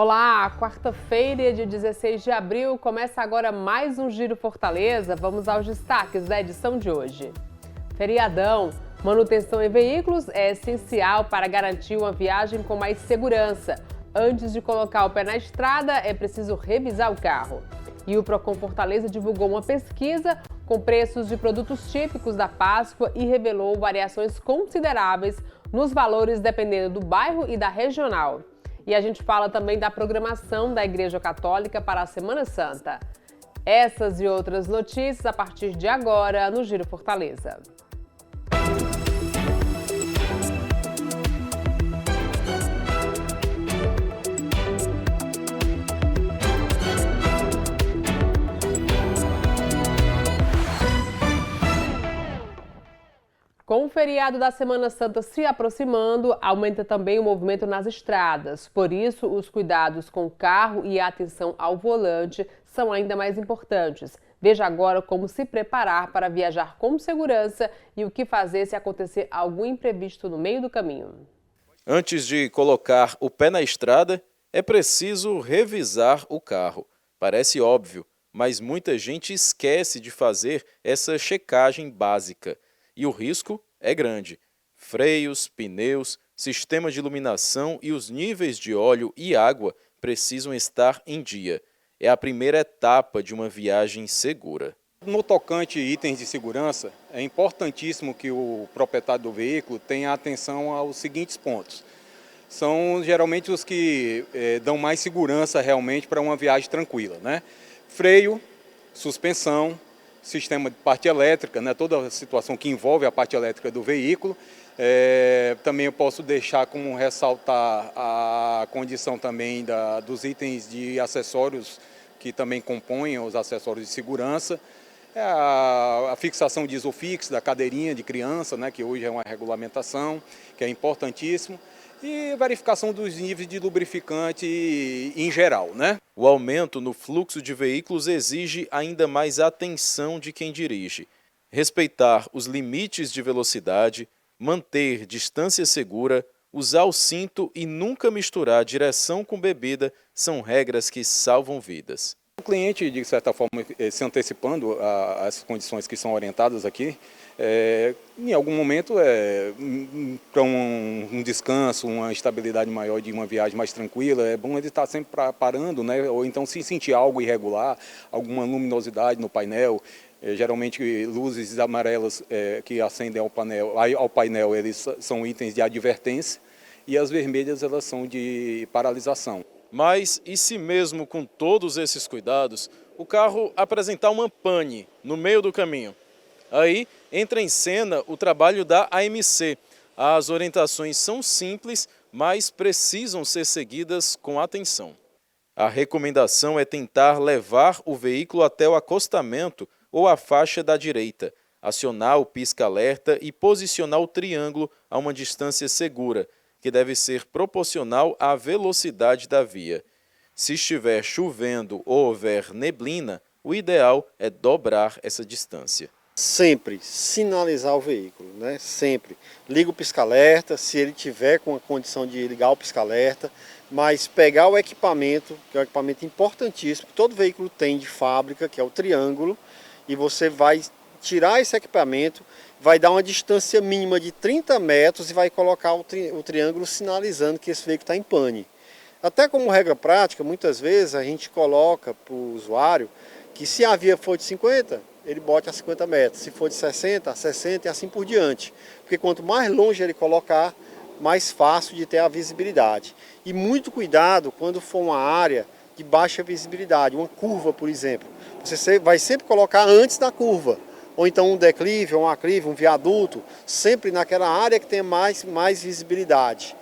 Olá, quarta-feira, dia 16 de abril, começa agora mais um Giro Fortaleza. Vamos aos destaques da edição de hoje. Feriadão, manutenção em veículos é essencial para garantir uma viagem com mais segurança. Antes de colocar o pé na estrada, é preciso revisar o carro. E o Procon Fortaleza divulgou uma pesquisa com preços de produtos típicos da Páscoa e revelou variações consideráveis nos valores dependendo do bairro e da regional. E a gente fala também da programação da Igreja Católica para a Semana Santa. Essas e outras notícias a partir de agora no Giro Fortaleza. Com o feriado da Semana Santa se aproximando, aumenta também o movimento nas estradas. Por isso, os cuidados com o carro e a atenção ao volante são ainda mais importantes. Veja agora como se preparar para viajar com segurança e o que fazer se acontecer algum imprevisto no meio do caminho. Antes de colocar o pé na estrada, é preciso revisar o carro. Parece óbvio, mas muita gente esquece de fazer essa checagem básica. E o risco é grande. Freios, pneus, sistema de iluminação e os níveis de óleo e água precisam estar em dia. É a primeira etapa de uma viagem segura. No tocante itens de segurança, é importantíssimo que o proprietário do veículo tenha atenção aos seguintes pontos. São geralmente os que dão mais segurança realmente para uma viagem tranquila, né? Freio, suspensão, sistema de parte elétrica, né, toda a situação que envolve a parte elétrica do veículo. Também eu posso deixar como ressaltar a condição também dos itens de acessórios que também compõem os acessórios de segurança. A fixação de isofix da cadeirinha de criança, né, que hoje é uma regulamentação, que é importantíssimo. E verificação dos níveis de lubrificante em geral, né? O aumento no fluxo de veículos exige ainda mais atenção de quem dirige. Respeitar os limites de velocidade, manter distância segura, usar o cinto e nunca misturar direção com bebida são regras que salvam vidas. O cliente, de certa forma, se antecipando às condições que são orientadas aqui, em algum momento, para um descanso, uma estabilidade maior de uma viagem mais tranquila, é bom ele estar sempre parando, né? Ou então se sentir algo irregular, alguma luminosidade no painel, geralmente luzes amarelas que acendem ao painel, eles são itens de advertência, e as vermelhas elas são de paralisação. Mas e se mesmo com todos esses cuidados, o carro apresentar uma pane no meio do caminho? Aí entra em cena o trabalho da AMC. As orientações são simples, mas precisam ser seguidas com atenção. A recomendação é tentar levar o veículo até o acostamento ou a faixa da direita, acionar o pisca-alerta e posicionar o triângulo a uma distância segura, que deve ser proporcional à velocidade da via. Se estiver chovendo ou houver neblina, o ideal é dobrar essa distância. Sempre sinalizar o veículo, né? Sempre. Liga o pisca-alerta, se ele tiver com a condição de ligar o pisca-alerta, mas pegar o equipamento, que é um equipamento importantíssimo, que todo veículo tem de fábrica, que é o triângulo, e você vai tirar esse equipamento, vai dar uma distância mínima de 30 metros e vai colocar o triângulo sinalizando que esse veículo está em pane. Até como regra prática, muitas vezes a gente coloca para o usuário que se a via for de 50, ele bote a 50 metros, se for de 60, a 60 e assim por diante. Porque quanto mais longe ele colocar, mais fácil de ter a visibilidade. E muito cuidado quando for uma área de baixa visibilidade, uma curva, por exemplo. Você vai sempre colocar antes da curva. Ou então um declive, um aclive, um viaduto, sempre naquela área que tem mais visibilidade.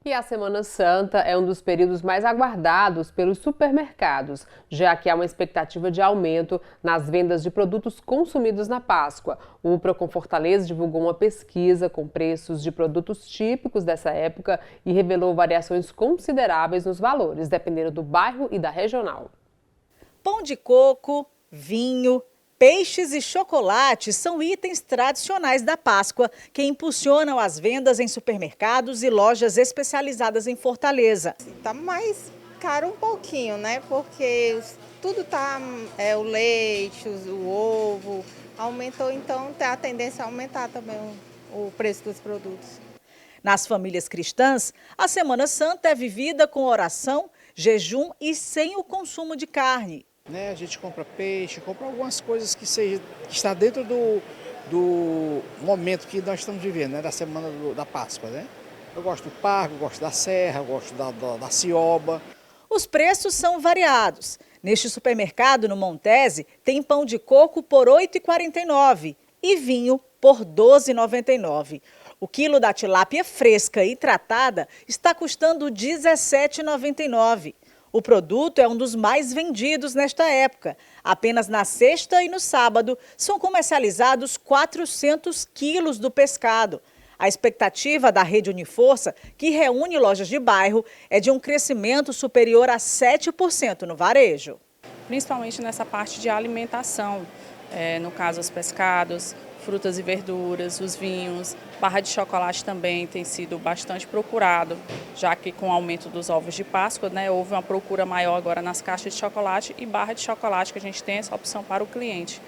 E a Semana Santa é um dos períodos mais aguardados pelos supermercados, já que há uma expectativa de aumento nas vendas de produtos consumidos na Páscoa. O Procon Fortaleza divulgou uma pesquisa com preços de produtos típicos dessa época e revelou variações consideráveis nos valores, dependendo do bairro e da regional. Pão de coco, vinho, Peixes e chocolate são itens tradicionais da Páscoa que impulsionam as vendas em supermercados e lojas especializadas em Fortaleza. Tá mais caro um pouquinho, né? Porque tudo tá, o leite, o ovo, aumentou, então tem a tendência a aumentar também o preço dos produtos. Nas famílias cristãs, a Semana Santa é vivida com oração, jejum e sem o consumo de carne. A gente compra peixe, compra algumas coisas que está dentro do momento que nós estamos vivendo, da Semana da Páscoa. Eu gosto do pargo, gosto da serra, gosto da cioba. Os preços são variados. Neste supermercado, no Montese, tem pão de coco por R$ 8,49 e vinho por R$ 12,99. O quilo da tilápia fresca e tratada está custando R$ 17,99. O produto é um dos mais vendidos nesta época. Apenas na sexta e no sábado são comercializados 400 quilos do pescado. A expectativa da rede Uniforça, que reúne lojas de bairro, é de um crescimento superior a 7% no varejo. Principalmente nessa parte de alimentação, no caso os pescados, frutas e verduras, os vinhos, barra de chocolate também tem sido bastante procurado, já que com o aumento dos ovos de Páscoa, houve uma procura maior agora nas caixas de chocolate e barra de chocolate, que a gente tem essa opção para o cliente.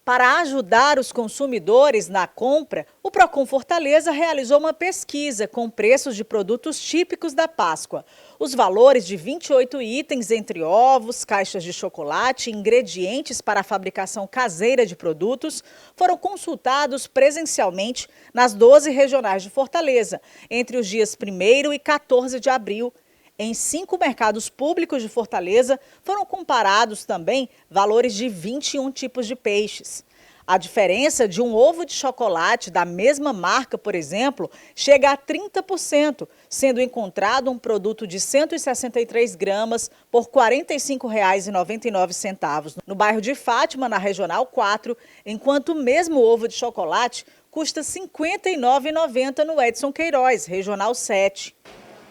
Para ajudar os consumidores na compra, o Procon Fortaleza realizou uma pesquisa com preços de produtos típicos da Páscoa. Os valores de 28 itens, entre ovos, caixas de chocolate e ingredientes para a fabricação caseira de produtos, foram consultados presencialmente nas 12 regionais de Fortaleza, entre os dias 1º e 14 de abril. Em 5 mercados públicos de Fortaleza, foram comparados também valores de 21 tipos de peixes. A diferença de um ovo de chocolate da mesma marca, por exemplo, chega a 30%, sendo encontrado um produto de 163 gramas por R$ 45,99 no bairro de Fátima, na Regional 4, enquanto o mesmo ovo de chocolate custa R$ 59,90 no Edson Queiroz, Regional 7.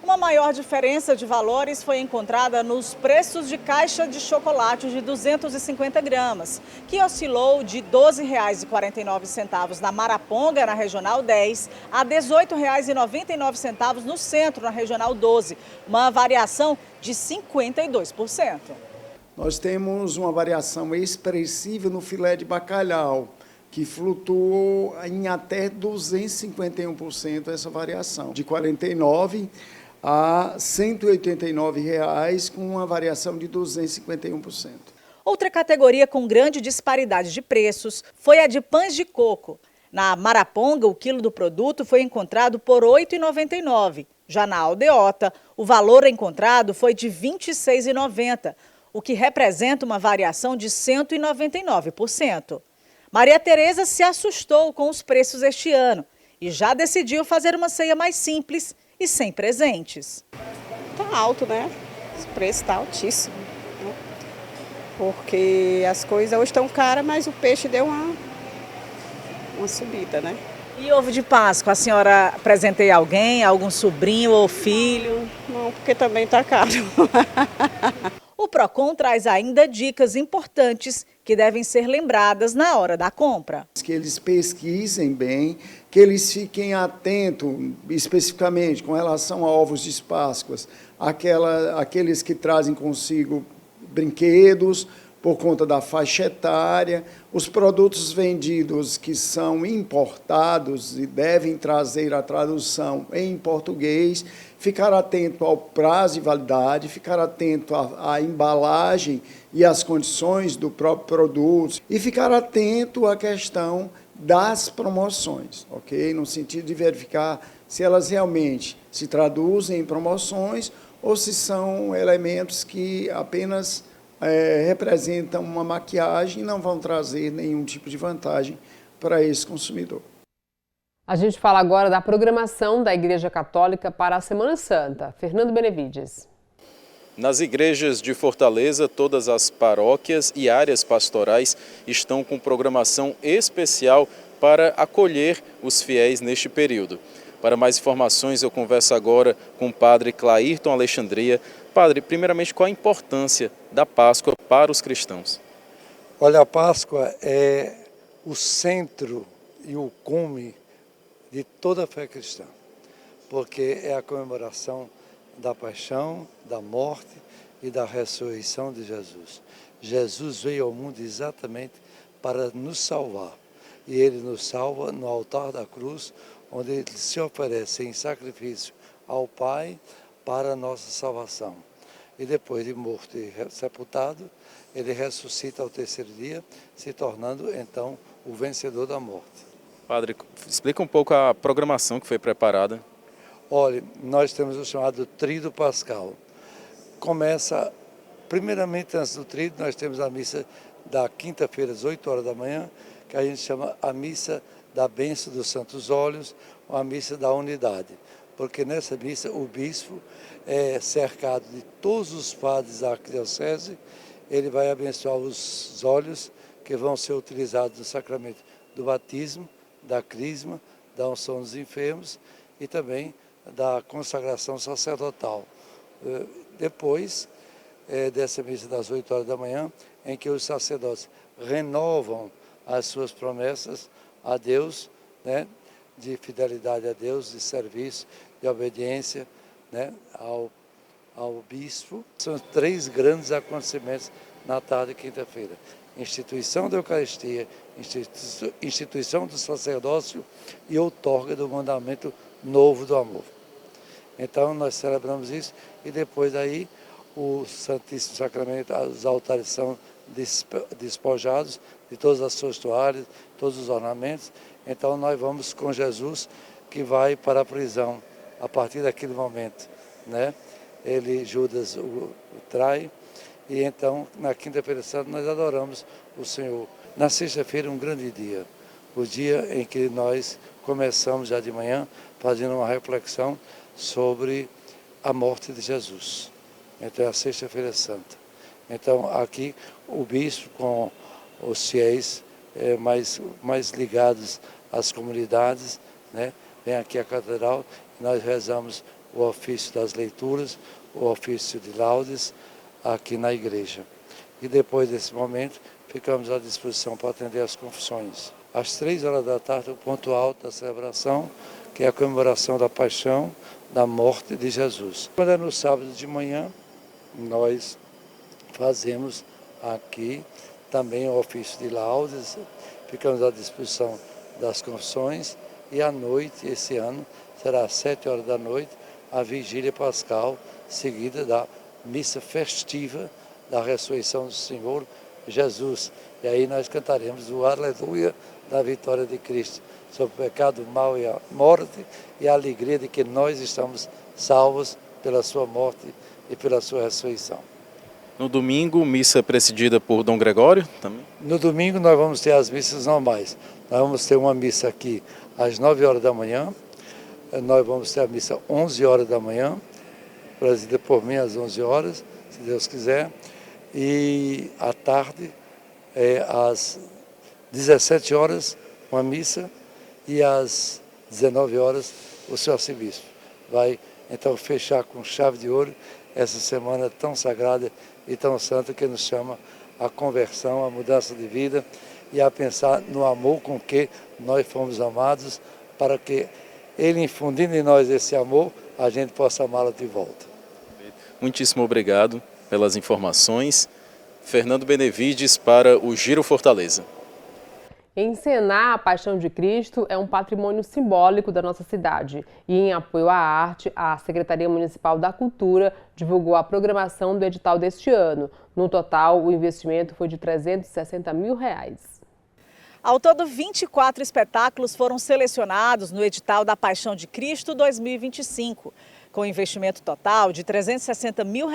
Uma maior diferença de valores foi encontrada nos preços de caixa de chocolate de 250 gramas, que oscilou de R$ 12,49 na Maraponga, na Regional 10, a R$ 18,99 no Centro, na Regional 12, uma variação de 52%. Nós temos uma variação expressiva no filé de bacalhau, que flutuou em até 251% essa variação, de R$ 49 a R$ 189,00, com uma variação de 251%. Outra categoria com grande disparidade de preços foi a de pães de coco. Na Maraponga, o quilo do produto foi encontrado por R$ 8,99. Já na Aldeota, o valor encontrado foi de R$ 26,90, o que representa uma variação de 199%. Maria Tereza se assustou com os preços este ano e já decidiu fazer uma ceia mais simples e sem presentes. Tá alto, né? O preço tá altíssimo, né? Porque as coisas hoje estão caras, mas o peixe deu uma subida, né? E ovo de Páscoa, a senhora presenteia alguém, algum sobrinho ou filho? Não, porque também tá caro. O Procon traz ainda dicas importantes que devem ser lembradas na hora da compra. Que eles pesquisem bem, que eles fiquem atentos especificamente com relação a ovos de Páscoas, aqueles que trazem consigo brinquedos por conta da faixa etária, os produtos vendidos que são importados e devem trazer a tradução em português, ficar atento ao prazo de validade, ficar atento à embalagem e às condições do próprio produto e ficar atento à questão das promoções, ok? No sentido de verificar se elas realmente se traduzem em promoções ou se são elementos que apenas representam uma maquiagem e não vão trazer nenhum tipo de vantagem para esse consumidor. A gente fala agora da programação da Igreja Católica para a Semana Santa. Fernando Benevides. Nas igrejas de Fortaleza, todas as paróquias e áreas pastorais estão com programação especial para acolher os fiéis neste período. Para mais informações, eu converso agora com o padre Clairton Alexandria. Padre, primeiramente, qual a importância da Páscoa para os cristãos? Olha, a Páscoa é o centro e o cume de toda a fé cristã, porque é a comemoração da paixão, da morte e da ressurreição de Jesus. Jesus veio ao mundo exatamente para nos salvar, e Ele nos salva no altar da cruz, onde Ele se oferece em sacrifício ao Pai para a nossa salvação. E depois de morto e sepultado, Ele ressuscita ao terceiro dia, se tornando então o vencedor da morte. Padre, explica um pouco a programação que foi preparada. Olha, nós temos o chamado Tríduo Pascal. Começa, primeiramente antes do Tríduo, nós temos a missa da quinta-feira às 8 horas da manhã, que a gente chama a missa da bênção dos santos óleos, ou a missa da unidade. Porque nessa missa o bispo é cercado de todos os padres da arquidiocese, ele vai abençoar os óleos que vão ser utilizados no sacramento do batismo, da crisma, da unção dos enfermos e também da consagração sacerdotal. Depois dessa missa das 8 horas da manhã, em que os sacerdotes renovam as suas promessas a Deus, né, de fidelidade a Deus, de serviço, de obediência, né, ao bispo. São 3 grandes acontecimentos na tarde de quinta-feira: instituição da Eucaristia, instituição do sacerdócio e outorga do mandamento novo do amor. Então nós celebramos isso e depois aí o Santíssimo Sacramento, os altares são despojados de todas as suas toalhas, todos os ornamentos. Então nós vamos com Jesus, que vai para a prisão a partir daquele momento, né? Judas o trai, e então na quinta-feira santa nós adoramos o Senhor. Na sexta-feira um grande dia, o dia em que nós começamos já de manhã fazendo uma reflexão sobre a morte de Jesus. Então é a sexta-feira santa. Então aqui o bispo com os fiéis mais ligados às comunidades, né, vem aqui à catedral e nós rezamos o ofício das leituras, o ofício de laudes aqui na igreja. E depois desse momento ficamos à disposição para atender as confissões. Às 3 horas da tarde, o ponto alto da celebração, que é a comemoração da paixão, da morte de Jesus. Quando é no sábado de manhã, nós fazemos aqui também o ofício de laudes, ficamos à disposição das confissões, e à noite, esse ano, será às 7 horas da noite, a vigília pascal, seguida da missa festiva da ressurreição do Senhor Jesus. E aí nós cantaremos o Aleluia da vitória de Cristo sobre o pecado, o mal e a morte, e a alegria de que nós estamos salvos pela sua morte e pela sua ressurreição. No domingo, missa presidida por Dom Gregório também? No domingo nós vamos ter as missas normais. Nós vamos ter uma missa aqui às 9 horas da manhã, nós vamos ter a missa às 11 horas da manhã, presidida por mim às 11 horas, se Deus quiser, e à tarde, às 17 horas, uma missa, e às 19 horas, o seu arcebispo vai então fechar com chave de ouro essa semana tão sagrada e tão santa que nos chama a conversão, a mudança de vida e a pensar no amor com que nós fomos amados, para que Ele, infundindo em nós esse amor, a gente possa amá-lo de volta. Muitíssimo obrigado pelas informações. Fernando Benevides para o Giro Fortaleza. Encenar a Paixão de Cristo é um patrimônio simbólico da nossa cidade. E em apoio à arte, a Secretaria Municipal da Cultura divulgou a programação do edital deste ano. No total, o investimento foi de R$ 360 mil. Ao todo, 24 espetáculos foram selecionados no edital da Paixão de Cristo 2025. Com investimento total de R$ 360 mil,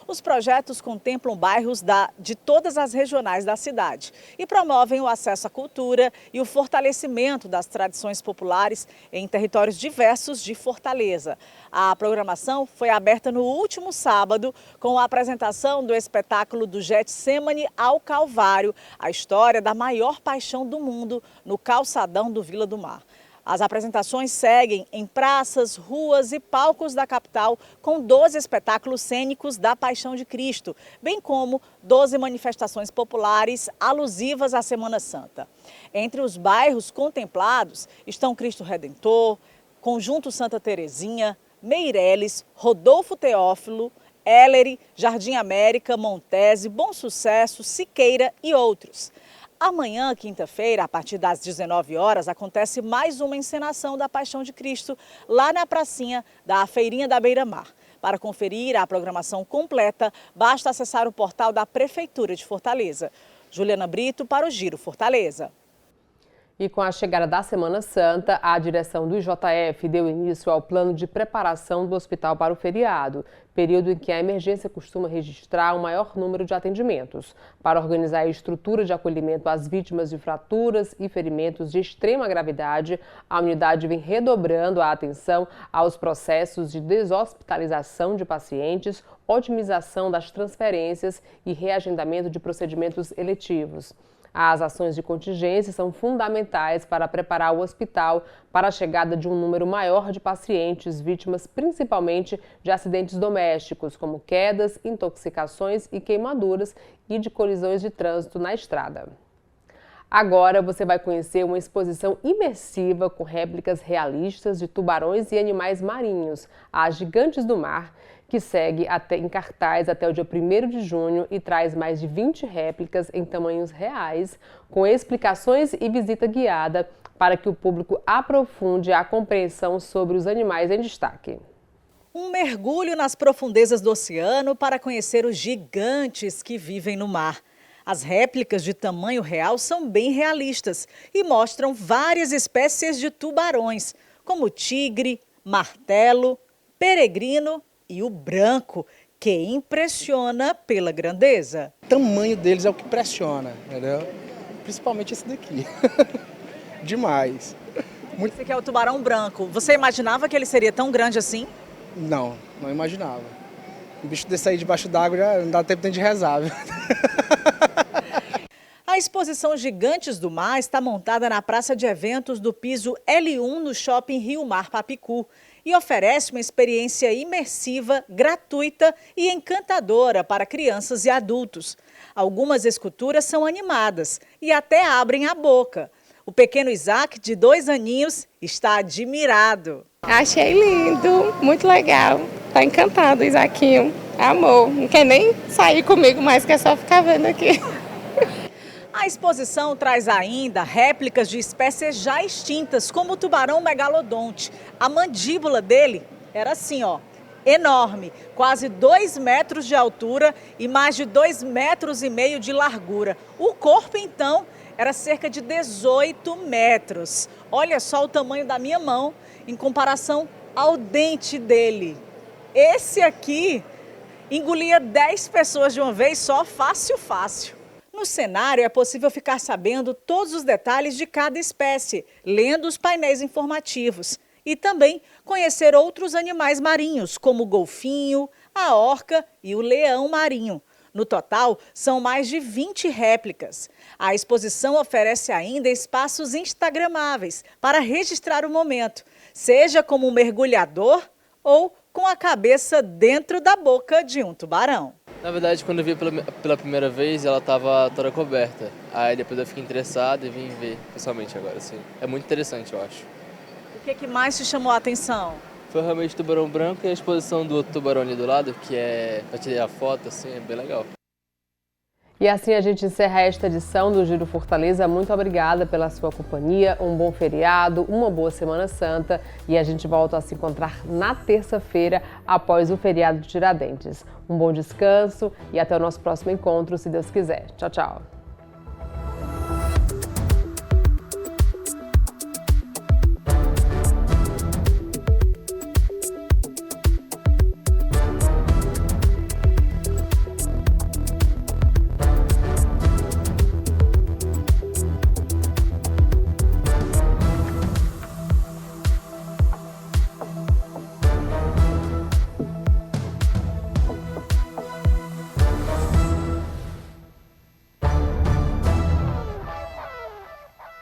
os projetos contemplam bairros de todas as regionais da cidade e promovem o acesso à cultura e o fortalecimento das tradições populares em territórios diversos de Fortaleza. A programação foi aberta no último sábado com a apresentação do espetáculo do Getsemane ao Calvário, a história da maior paixão do mundo no calçadão do Vila do Mar. As apresentações seguem em praças, ruas e palcos da capital, com 12 espetáculos cênicos da Paixão de Cristo, bem como 12 manifestações populares alusivas à Semana Santa. Entre os bairros contemplados estão Cristo Redentor, Conjunto Santa Terezinha, Meireles, Rodolfo Teófilo, Ellery, Jardim América, Montese, Bom Sucesso, Siqueira e outros. Amanhã, quinta-feira, a partir das 19 horas, acontece mais uma encenação da Paixão de Cristo lá na pracinha da Feirinha da Beira-Mar. Para conferir a programação completa, basta acessar o portal da Prefeitura de Fortaleza. Juliana Brito para o Giro Fortaleza. E com a chegada da Semana Santa, a direção do IJF deu início ao plano de preparação do hospital para o feriado, período em que a emergência costuma registrar um maior número de atendimentos. Para organizar a estrutura de acolhimento às vítimas de fraturas e ferimentos de extrema gravidade, a unidade vem redobrando a atenção aos processos de deshospitalização de pacientes, otimização das transferências e reagendamento de procedimentos eletivos. As ações de contingência são fundamentais para preparar o hospital para a chegada de um número maior de pacientes vítimas principalmente de acidentes domésticos, como quedas, intoxicações e queimaduras e de colisões de trânsito na estrada. Agora você vai conhecer uma exposição imersiva com réplicas realistas de tubarões e animais marinhos, as Gigantes do Mar, que segue em cartaz até o dia 1º de junho e traz mais de 20 réplicas em tamanhos reais, com explicações e visita guiada para que o público aprofunde a compreensão sobre os animais em destaque. Um mergulho nas profundezas do oceano para conhecer os gigantes que vivem no mar. As réplicas de tamanho real são bem realistas e mostram várias espécies de tubarões, como tigre, martelo, peregrino e o branco, que impressiona pela grandeza. O tamanho deles é o que impressiona, entendeu? Principalmente esse daqui. Demais. Esse aqui é o tubarão branco. Você imaginava que ele seria tão grande assim? Não imaginava. O bicho desse aí debaixo d'água já não dá tempo de rezar, viu? A exposição Gigantes do Mar está montada na praça de eventos do piso L1 no Shopping Rio Mar Papicu e oferece uma experiência imersiva, gratuita e encantadora para crianças e adultos. Algumas esculturas são animadas e até abrem a boca. O pequeno Isaac, de 2 aninhos, está admirado. Achei lindo, muito legal. Tá encantado, Isaquinho. Amor, não quer nem sair comigo mais, quer só ficar vendo aqui. A exposição traz ainda réplicas de espécies já extintas, como o tubarão megalodonte. A mandíbula dele era assim, ó, enorme, quase 2 metros de altura e mais de 2,5 metros de largura. O corpo, então, era cerca de 18 metros. Olha só o tamanho da minha mão em comparação ao dente dele. Esse aqui engolia 10 pessoas de uma vez só, fácil, fácil. No cenário é possível ficar sabendo todos os detalhes de cada espécie, lendo os painéis informativos. E também conhecer outros animais marinhos, como o golfinho, a orca e o leão marinho. No total, são mais de 20 réplicas. A exposição oferece ainda espaços instagramáveis para registrar o momento, seja como um mergulhador ou com a cabeça dentro da boca de um tubarão. Na verdade, quando eu vi pela primeira vez, ela estava toda coberta. Aí depois eu fiquei interessado e vim ver pessoalmente agora, assim. É muito interessante, eu acho. O que mais te chamou a atenção? Foi realmente o tubarão branco e a exposição do outro tubarão ali do lado, que é para tirar foto, assim, é bem legal. E assim a gente encerra esta edição do Giro Fortaleza. Muito obrigada pela sua companhia, um bom feriado, uma boa Semana Santa e a gente volta a se encontrar na terça-feira após o feriado de Tiradentes. Um bom descanso e até o nosso próximo encontro, se Deus quiser. Tchau, tchau.